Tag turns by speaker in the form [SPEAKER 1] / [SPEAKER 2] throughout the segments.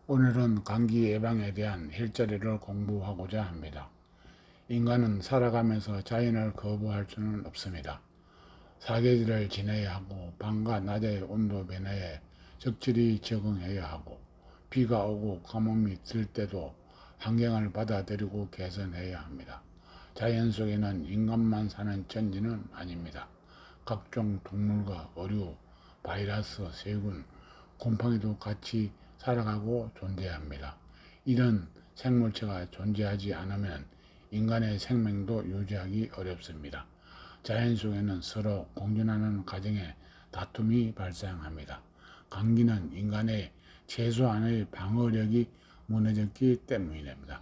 [SPEAKER 1] 오늘은 감기 예방에 대한 일자리를 공부하고자 합니다. 인간은 살아가면서 자연을 거부할 수는 없습니다. 사계절을 지내야 하고 밤과 낮의 온도 변화에 적절히 적응해야 하고 비가 오고 가뭄이 들 때도 환경을 받아들이고 개선해야 합니다. 자연 속에는 인간만 사는 천지는 아닙니다. 각종 동물과 어류, 바이러스, 세균, 곰팡이도 같이 살아가고 존재합니다. 이런 생물체가 존재하지 않으면 인간의 생명도 유지하기 어렵습니다. 자연 속에는 서로 공존하는 과정에 다툼이 발생합니다. 감기는 인간의 최소한의 방어력이 무너졌기 때문입니다.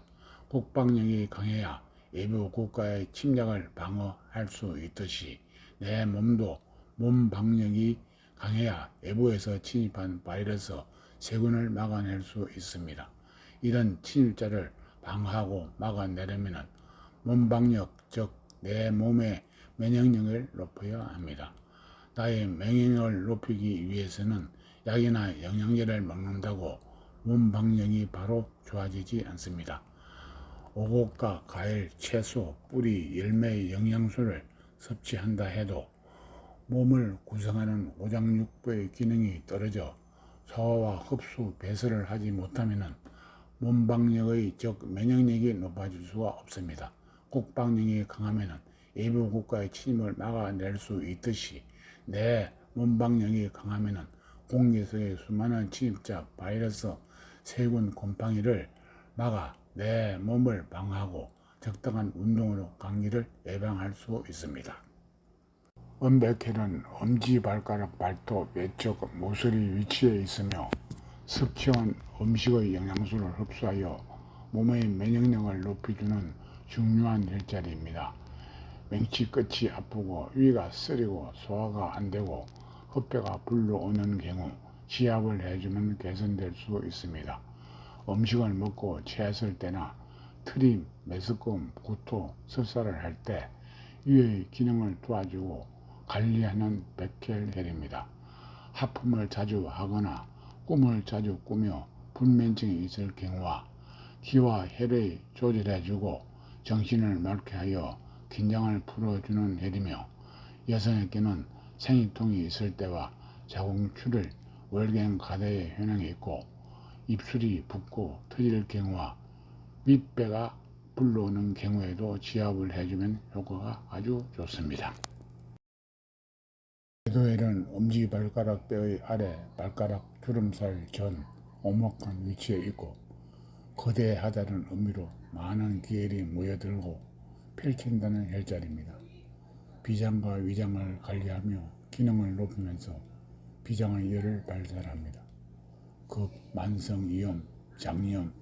[SPEAKER 1] 국방력이 강해야 외부 국가의 침략을 방어할 수 있듯이 내 몸도 몸 방력이 강해야 외부에서 침입한 바이러스, 세균을 막아낼 수 있습니다. 이런 침입자를 방어하고 막아내려면 몸 방력, 즉 내 몸의 면역력을 높여야 합니다. 나의 면역력을 높이기 위해서는 약이나 영양제를 먹는다고 몸 방력이 바로 좋아지지 않습니다. 오곡과 과일, 채소, 뿌리, 열매의 영양소를 섭취한다 해도 몸을 구성하는 오장육부의 기능이 떨어져 소화와 흡수, 배설을 하지 못하면 몸방력의 즉 면역력이 높아질 수가 없습니다. 국방력이 강하면 외부 국가의 침입을 막아낼 수 있듯이 내 몸방력이 강하면 공기 속의 수많은 침입자, 바이러스, 세균, 곰팡이를 막아 내 몸을 방어하고 적당한 운동으로 감기를 예방할 수 있습니다. 은백혈은 엄지발가락 발톱 외쪽 모서리 위치에 있으며 섭취한 음식의 영양소를 흡수하여 몸의 면역력을 높여주는 중요한 일자리입니다. 맹치 끝이 아프고 위가 쓰리고 소화가 안되고 흡배가 불러오는 경우 시합을 해주면 개선될 수 있습니다. 음식을 먹고 체했을 때나 트림, 메스꺼움, 구토, 설사를 할 때 위의 기능을 도와주고 관리하는 백혈혈입니다. 하품을 자주 하거나 꿈을 자주 꾸며 불면증이 있을 경우와 기와 혈을 조절해주고 정신을 맑게 하여 긴장을 풀어주는 혈이며 여성에게는 생리통이 있을 때와 자궁출혈, 월경가대의 현상이 있고 입술이 붓고 터질 경우와 밑배가 불러오는 경우에도 지압을 해주면 효과가 아주 좋습니다. 궤도혈은 엄지발가락 뼈의 아래 발가락 주름살 전 오목한 위치에 있고 거대하다는 의미로 많은 기혈이 모여들고 펼친다는 혈자리입니다. 비장과 위장을 관리하며 기능을 높이면서 비장의 열을 발산합니다. 급 만성이염, 장염,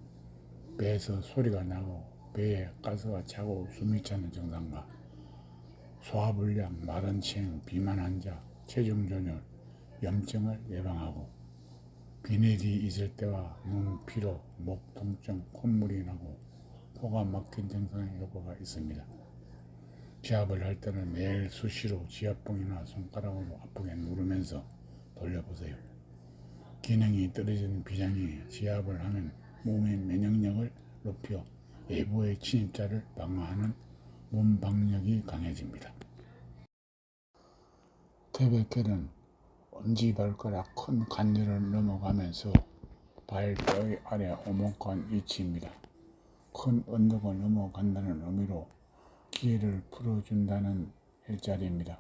[SPEAKER 1] 배에서 소리가 나고 배에 가스가 차고 숨이 차는 증상과 소화불량, 마른 체형, 비만 환자, 체중 조절, 염증을 예방하고 비늘이 있을 때와 눈 피로, 목 통증, 콧물이 나고 코가 막힌 증상에 효과가 있습니다. 지압을 할 때는 매일 수시로 지압봉이나 손가락으로 아프게 누르면서 돌려보세요. 기능이 떨어진 비장이 지압을 하면 몸의 면역력을 높여 외부의 침입자를 방어하는 몸 방력이 강해집니다. 태백혈은 엄지발가락 큰 관절을 넘어가면서 발뼈의 아래 오목한 위치입니다. 큰 언덕을 넘어간다는 의미로 기혈을 풀어준다는 일자리입니다.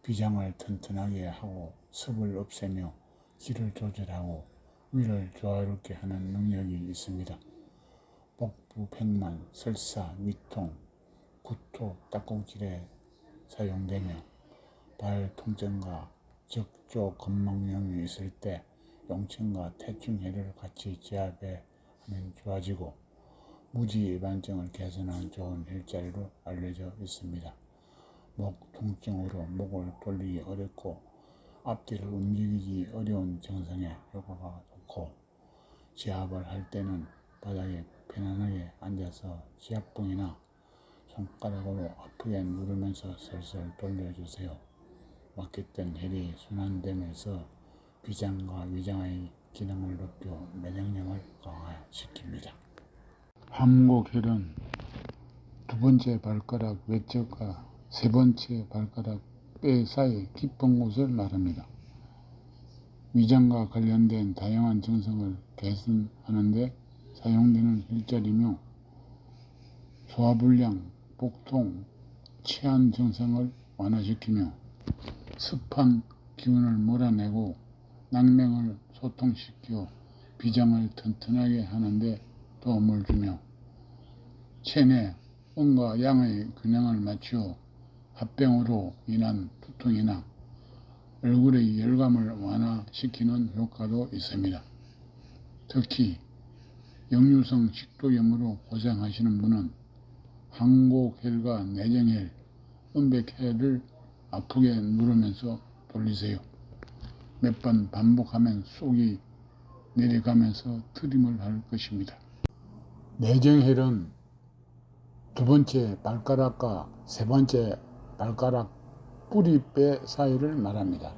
[SPEAKER 1] 비장을 튼튼하게 하고 습을 없애며 기를 조절하고 위를 조화롭게 하는 능력이 있습니다. 복부 팽만, 설사, 위통, 구토, 딱꼭질에 사용되며 발 통증과 적조 건망염이 있을 때 용천과 태충혈을 같이 지압해 하면 좋아지고 무지 일반증을 개선하는 좋은 일자리로 알려져 있습니다. 목 통증으로 목을 돌리기 어렵고 앞뒤를 움직이기 어려운 증상에 효과가 좋고 지압을 할 때는 바닥에 편안하게 앉아서 지압봉이나 손가락으로 아프게 누르면서 슬슬 돌려주세요. 막혔던 혈이 순환되면서 비장과 위장의 기능을 높여 면역력을 시킵니다. 함곡혈은 두 번째 발가락 외척과 세 번째 발가락 뼈 사이 깊은 곳을 말합니다. 위장과 관련된 다양한 증상을 개선하는 데 사용되는 혈자리며 소화불량, 복통, 체한 증상을 완화시키며 습한 기운을 몰아내고 낙명을 소통시켜 비장을 튼튼하게 하는데 도움을 주며 체내 음과 양의 균형을 맞추어 합병으로 인한 두통이나 얼굴의 열감을 완화시키는 효과도 있습니다. 특히 역류성 식도염으로 고생하시는 분은 항곡혈과 내정혈, 음백혈을 아프게 누르면서 돌리세요. 몇 번 반복하면 속이 내려가면서 트림을 할 것입니다. 내정혈은 두 번째 발가락과 세 번째 발가락 뿌리뼈 사이를 말합니다.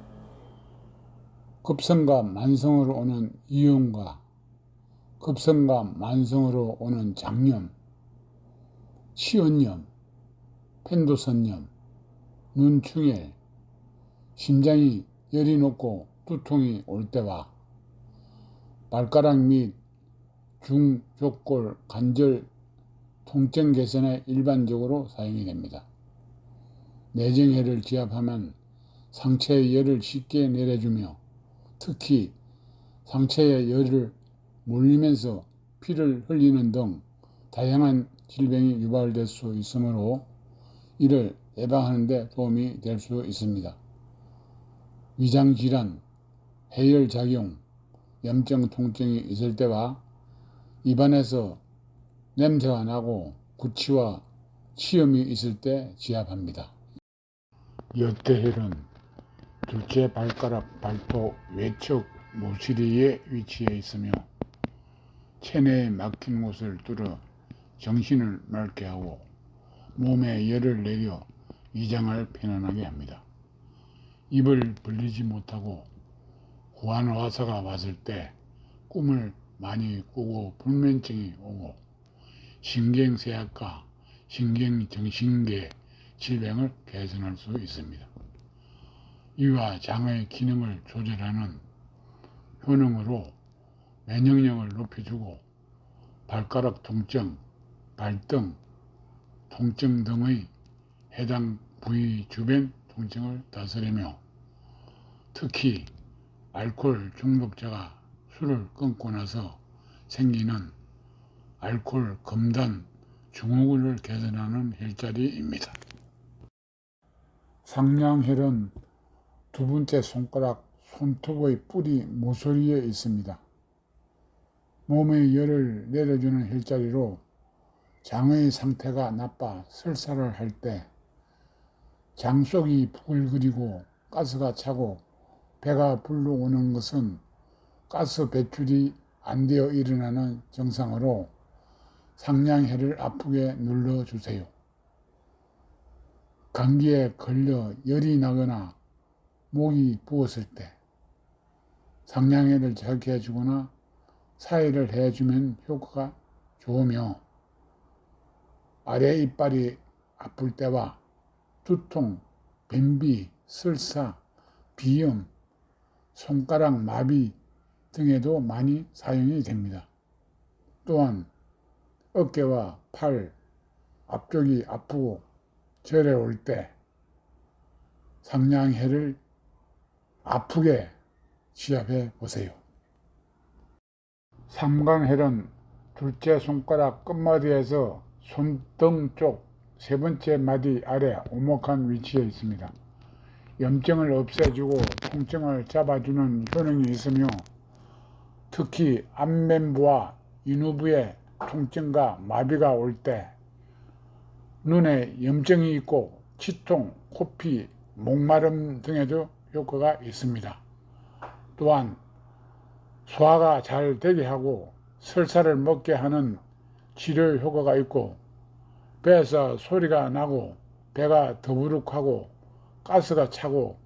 [SPEAKER 1] 급성과 만성으로 오는 이용과 급성과 만성으로 오는 장염, 치언염, 펜도선염, 눈충혈, 심장이 열이 높고 두통이 올 때와 발가락 및 중족골 관절 통증 개선에 일반적으로 사용이 됩니다. 내정혈을 지압하면 상체의 열을 쉽게 내려주며 특히 상체의 열을 몰리면서 피를 흘리는 등 다양한 질병이 유발될 수 있으므로 이를 예방하는 데 도움이 될 수 있습니다. 위장질환, 해열작용, 염증 통증이 있을 때와 입안에서 냄새가 나고 구취와 치염이 있을 때 지압합니다. 여태혈은 둘째 발가락 발톱 외척 모서리에 위치해 있으며 체내에 막힌 곳을 뚫어 정신을 맑게 하고 몸에 열을 내려 위장을 편안하게 합니다. 입을 벌리지 못하고 후한화사가 왔을 때 꿈을 많이 꾸고 불면증이 오고 신경쇠약과 신경정신계 질병을 개선할 수 있습니다. 이와 장의 기능을 조절하는 효능으로 면역력을 높여주고 발가락 통증, 발등 통증 등의 해당 부위 주변 통증을 다스리며 특히 알코올 중독자가 술을 끊고 나서 생기는 알코올 금단 증후군을 개선하는 혈자리입니다. 상냥혈은 두 번째 손가락 손톱의 뿌리 모서리에 있습니다. 몸의 열을 내려주는 혈자리로 장의 상태가 나빠 설사를 할 때 장 속이 부글거리고 가스가 차고 배가 불러오는 것은 가스 배출이 안 되어 일어나는 증상으로 상냥혈을 아프게 눌러주세요. 감기에 걸려 열이 나거나 목이 부었을 때 상냥혈을 자극해주거나 사이를 해주면 효과가 좋으며 아래 이빨이 아플 때와 두통, 변비, 설사, 비염, 손가락 마비 등에도 많이 사용이 됩니다. 또한 어깨와 팔 앞쪽이 아프고 저려올 때 상냥혈을 아프게 지압해 보세요. 삼강혈은 둘째 손가락 끝마디에서 손등 쪽 세 번째 마디 아래 오목한 위치에 있습니다. 염증을 없애주고 통증을 잡아주는 효능이 있으며 특히 안면부와 인후부에 통증과 마비가 올 때 눈에 염증이 있고 치통, 코피, 목마름 등에도 효과가 있습니다. 또한 소화가 잘 되게 하고 설사를 먹게 하는 치료 효과가 있고 배에서 소리가 나고 배가 더부룩하고 가스가 차고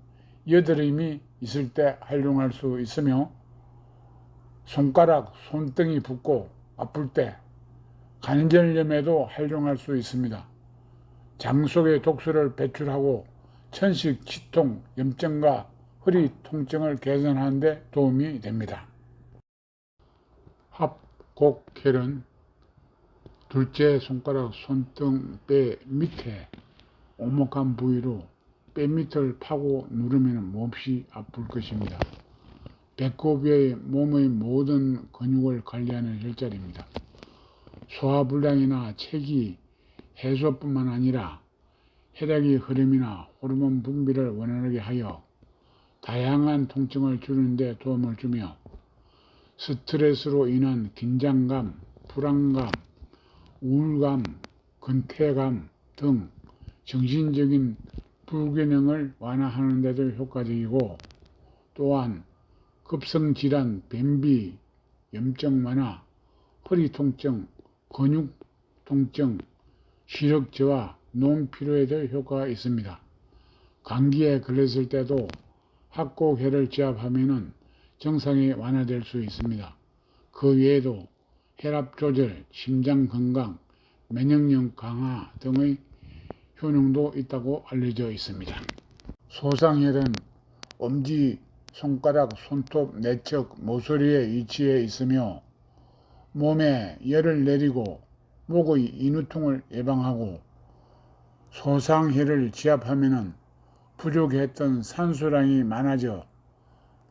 [SPEAKER 1] 여드름이 있을 때 활용할 수 있으며 손가락, 손등이 붓고 아플 때 관절염에도 활용할 수 있습니다. 장 속의 독소를 배출하고 천식, 치통, 염증과 허리 통증을 개선하는 데 도움이 됩니다. 합곡혈은 둘째 손가락 손등 뼈 밑에 오목한 부위로 뼈 밑을 파고 누르면 몹시 아플 것입니다. 배꼽의 몸의 모든 근육을 관리하는 혈자리입니다. 소화불량이나 체기 해소뿐만 아니라 혈액의 흐름이나 호르몬 분비를 원활하게 하여 다양한 통증을 줄이는 데 도움을 주며 스트레스로 인한 긴장감, 불안감, 우울감, 근태감 등 정신적인 불균형을 완화하는 데도 효과적이고, 또한 급성질환, 변비, 염증 완화, 허리 통증, 근육 통증, 시력 저하, 논피로에도 효과가 있습니다. 감기에 걸렸을 때도 합곡혈을 지압하면 증상이 완화될 수 있습니다. 그 외에도 혈압 조절, 심장 건강, 면역력 강화 등의 효능도 있다고 알려져 있습니다. 소상혈은 엄지, 손가락, 손톱, 내측, 모서리에 위치해 있으며 몸에 열을 내리고 목의 인후통을 예방하고, 소상혈을 지압하면 부족했던 산소량이 많아져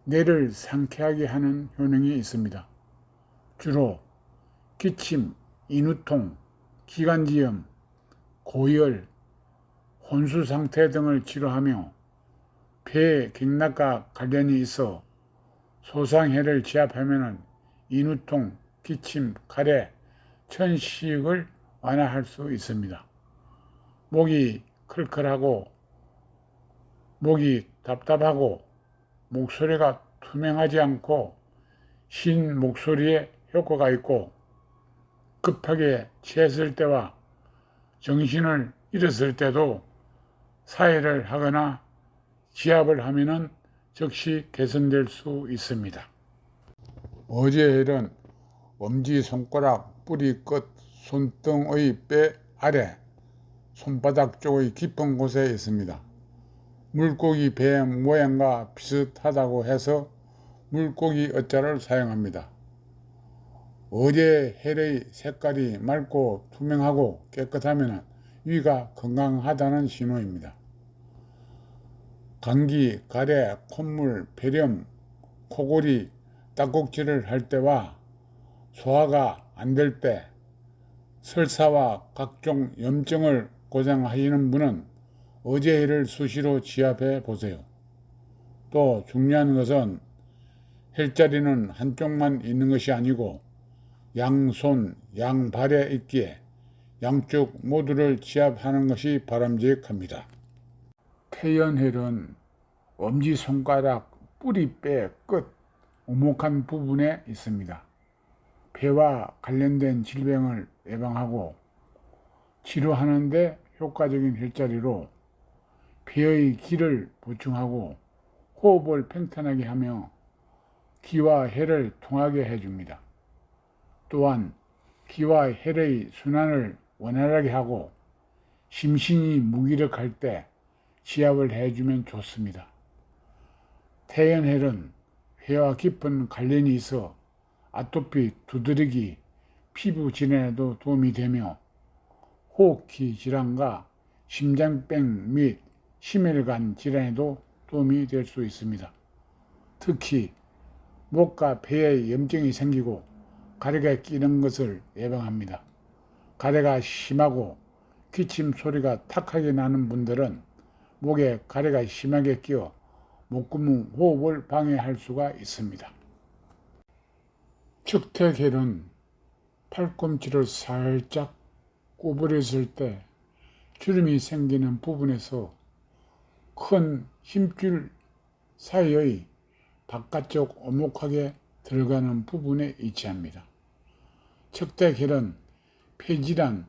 [SPEAKER 1] 뇌를 상쾌하게 하는 효능이 있습니다. 주로 기침, 인후통, 기관지염, 고열, 혼수 상태 등을 치료하며 폐 경락과 관련이 있어 소상혈을 지압하면 인후통, 기침, 가래, 천식을 완화할 수 있습니다. 목이 클클하고 목이 답답하고 목소리가 투명하지 않고 쉰 목소리에 효과가 있고, 급하게 취했을 때와 정신을 잃었을 때도 사해를 하거나 지압을 하면 즉시 개선될 수 있습니다. 어제혈은 엄지손가락 뿌리 끝 손등의 뼈 아래 손바닥 쪽의 깊은 곳에 있습니다. 물고기 배 모양과 비슷하다고 해서 물고기 어자를 사용합니다. 어제혈의 색깔이 맑고 투명하고 깨끗하면 위가 건강하다는 신호입니다. 감기, 가래, 콧물, 폐렴, 코골이, 딱꼭질을 할 때와 소화가 안 될 때, 설사와 각종 염증을 고생하시는 분은 어제혈을 수시로 지압해 보세요. 또 중요한 것은 혈자리는 한쪽만 있는 것이 아니고 양손, 양발에 있기에 양쪽 모두를 지압하는 것이 바람직합니다. 태연혈은 엄지손가락 뿌리뼈 끝 오목한 부분에 있습니다. 폐와 관련된 질병을 예방하고 치료하는 데 효과적인 혈자리로 폐의 기를 보충하고 호흡을 팽창하게 하며 기와 혈을 통하게 해줍니다. 또한 기와 혈의 순환을 원활하게 하고 심신이 무기력할 때 지압을 해주면 좋습니다. 태연혈은 폐와 깊은 관련이 있어 아토피, 두드러기, 피부 질환에도 도움이 되며 호흡기 질환과 심장병 및 심혈관 질환에도 도움이 될 수 있습니다. 특히 목과 폐에 염증이 생기고 가래가 끼는 것을 예방합니다. 가래가 심하고 기침 소리가 탁하게 나는 분들은 목에 가래가 심하게 끼어 목구멍 호흡을 방해할 수가 있습니다. 측택혈은 팔꿈치를 살짝 구부렸을 때 주름이 생기는 부분에서 큰 힘줄 사이의 바깥쪽 오목하게 들어가는 부분에 위치합니다. 측택혈은 폐질환,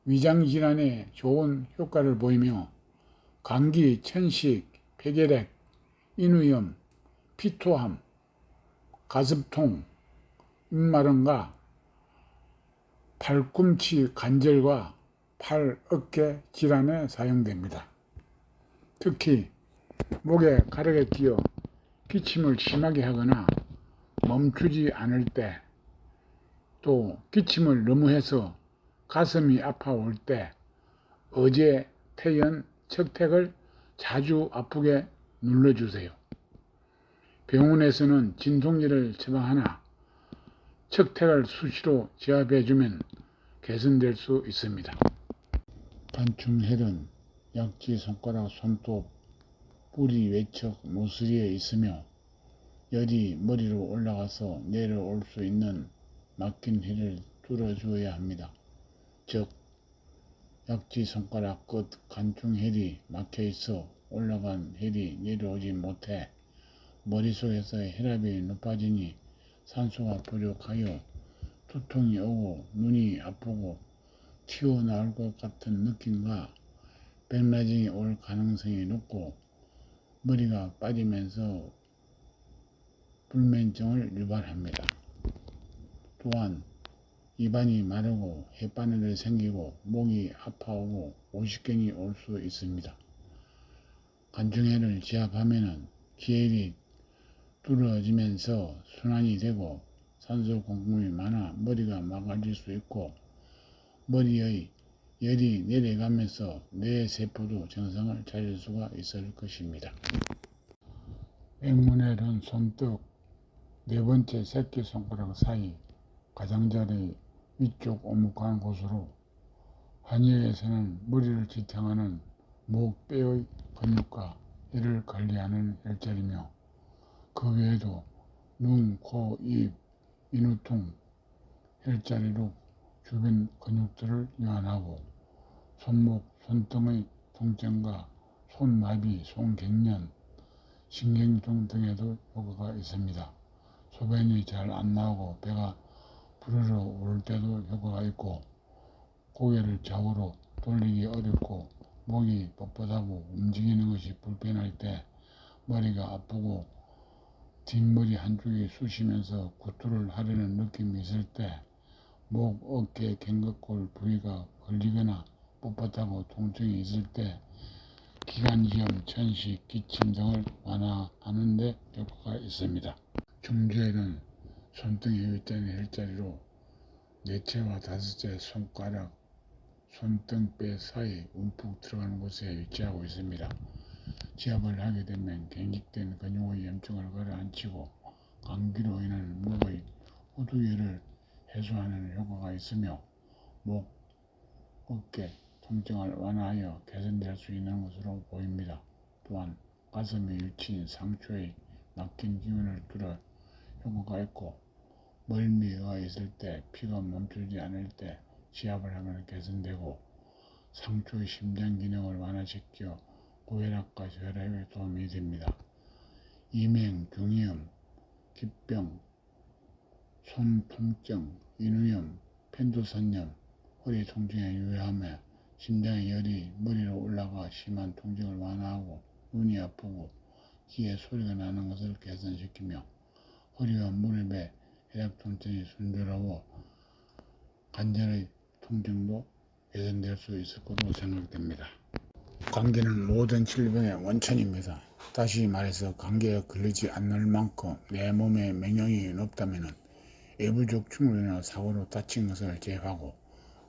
[SPEAKER 1] 위장질환에 좋은 효과를 보이며 감기, 천식, 폐결핵, 인후염, 피토암, 가슴통, 입마름과 팔꿈치 관절과 팔, 어깨 질환에 사용됩니다. 특히 목에 가르게 끼어 기침을 심하게 하거나 멈추지 않을 때, 또 기침을 너무 해서 가슴이 아파올 때 어제 태연 척택을 자주 아프게 눌러주세요. 병원에서는 진통제를 처방하나 척택을 수시로 제압해주면 개선될 수 있습니다. 간충혈은 약지 손가락 손톱 뿌리 외척 모서리에 있으며 열이 머리로 올라가서 내려올 수 있는 막힌 혈을 뚫어주어야 합니다. 즉 약지 손가락 끝 간충혈이 막혀있어 올라간 혈이 내려오지 못해 머릿속에서의 혈압이 높아지니 산소가 부족하여 두통이 오고 눈이 아프고 튀어나올 것 같은 느낌과 백라증이 올 가능성이 높고 머리가 빠지면서 불면증을 유발합니다. 또한 입안이 마르고 햇바늘이 생기고 목이 아파오고 오십견이 올 수 있습니다. 간충혈을 제압하면 기혈이 뚫어지면서 순환이 되고 산소 공급이 많아 머리가 맑아질 수 있고 머리의 열이 내려가면서 뇌세포도 정상을 차릴 수가 있을 것입니다. 백문혈은 손등 네 번째 새끼손가락 사이 가장자리 위쪽 오목한 곳으로 한의에서는 머리를 지탱하는 목, 뼈의 근육과 혈을 관리하는 혈자리며 그 외에도 눈, 코, 입, 인후통 혈자리로 주변 근육들을 이완하고 손목, 손등의 통증과 손마비, 손경련, 신경통 등에도 효과가 있습니다. 소변이 잘 안 나오고 배가 부르르 오를 때도 효과가 있고 고개를 좌우로 돌리기 어렵고 목이 뻣뻣하고 움직이는 것이 불편할 때 머리가 아프고 뒷머리 한쪽이 쑤시면서 구토를 하려는 느낌이 있을 때 목, 어깨, 견갑골 부위가 걸리거나 뻣뻣하고 통증이 있을 때 기관지염, 천식, 기침 등을 완화하는 데 효과가 있습니다. 중주혈은 손등의 윗단의 혈자리로 넷째와 다섯째 손가락, 손등뼈 사이 움푹 들어가는 곳에 위치하고 있습니다. 제압을 하게 되면 경직된 근육의 염증을 가라앉히고 감기로 인한 목의 후두혈을 해소하는 효과가 있으며 목, 어깨 통증을 완화하여 개선될 수 있는 것으로 보입니다. 또한 가슴에 위치인 상초의 막힌 기운을 뚫어 효과가 있고 멀미가 있을 때 피가 멈추지 않을 때 지압을 하면 개선되고 상초의 심장 기능을 완화시켜 고혈압과 혈압에 도움이 됩니다. 이명, 중이염, 기병, 손 통증, 인후염, 편도선염, 허리 통증에 유의하며 심장의 열이 머리로 올라가 심한 통증을 완화하고 눈이 아프고 귀에 소리가 나는 것을 개선시키며 허리와 무릎의 혈액 통증이 순조로워 관절의 통증도 개선될 수 있을 것으로 생각됩니다. 감기는 모든 질병의 원천입니다. 다시 말해서 감기에 걸리지 않을 만큼 내 몸의免疫이 높다면 외부적 충돌이나 사고로 다친 것을 제거하고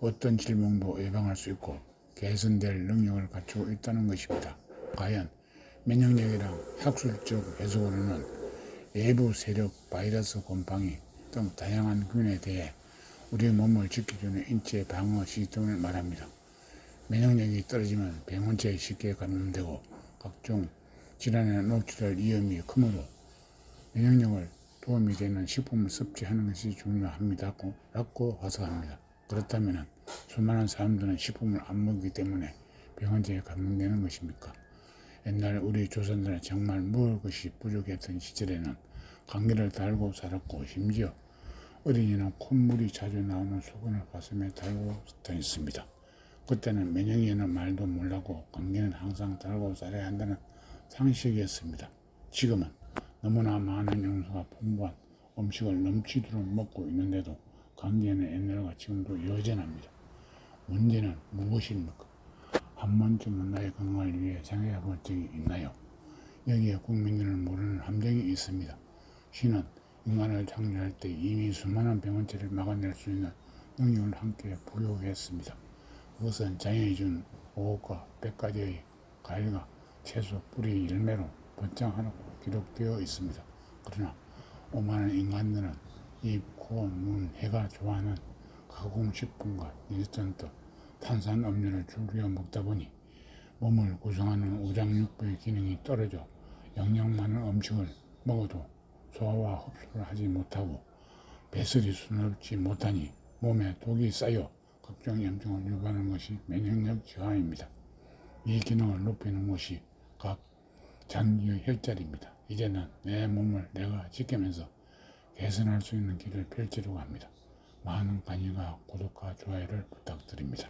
[SPEAKER 1] 어떤 질병도 예방할 수 있고 개선될 능력을 갖추고 있다는 것입니다. 과연 면역력이란 학술적 해석으로는 외부 세력, 바이러스, 곰팡이 등 다양한 균에 대해 우리 몸을 지켜주는 인체 방어 시스템을 말합니다. 면역력이 떨어지면 병원체에 쉽게 감염되고 각종 질환에 노출될 위험이 크므로 면역력을 도움이 되는 식품을 섭취하는 것이 중요합니다라고 화석합니다. 그렇다면 수많은 사람들은 식품을 안 먹기 때문에 병원체에 감염되는 것입니까? 옛날 우리 조상들은 정말 먹을 것이 부족했던 시절에는 감기를 달고 살았고 심지어 어린이는 콧물이 자주 나오는 수건을 가슴에 달고 다녔습니다. 그때는 면역이라는 말도 몰랐고 감기는 항상 달고 살아야 한다는 상식이었습니다. 지금은 너무나 많은 영양소가 풍부한 음식을 넘치도록 먹고 있는데도 관계는 옛날과 지금도 여전합니다. 문제는 무엇입니까? 한 번쯤은 나의 건강을 위해 생각해 본 적이 있나요? 여기에 국민들은 모르는 함정이 있습니다. 신은 인간을 창조할 때 이미 수많은 병원체를 막아낼 수 있는 능력을 함께 부여했습니다. 그것은 자연이 준 5억과 100가지의 과일과 채소, 뿌리, 열매로 번창하라고 기록되어 있습니다. 그러나 오만한 인간들은 입, 코, 눈, 해가 좋아하는 가공식품과 일전도 탄산음료를 즐겨 먹다 보니 몸을 구성하는 우장육부의 기능이 떨어져 영양 많은 음식을 먹어도 소화와 흡수를 하지 못하고 배설이 수놓지 못하니 몸에 독이 쌓여 각종 염증을 유발하는 것이 면역력 저하입니다. 이 기능을 높이는 것이 각 장기의 혈자리입니다. 이제는 내 몸을 내가 지키면서 개선할 수 있는 길을 펼치려고 합니다. 많은 관심과 구독과 좋아요를 부탁드립니다.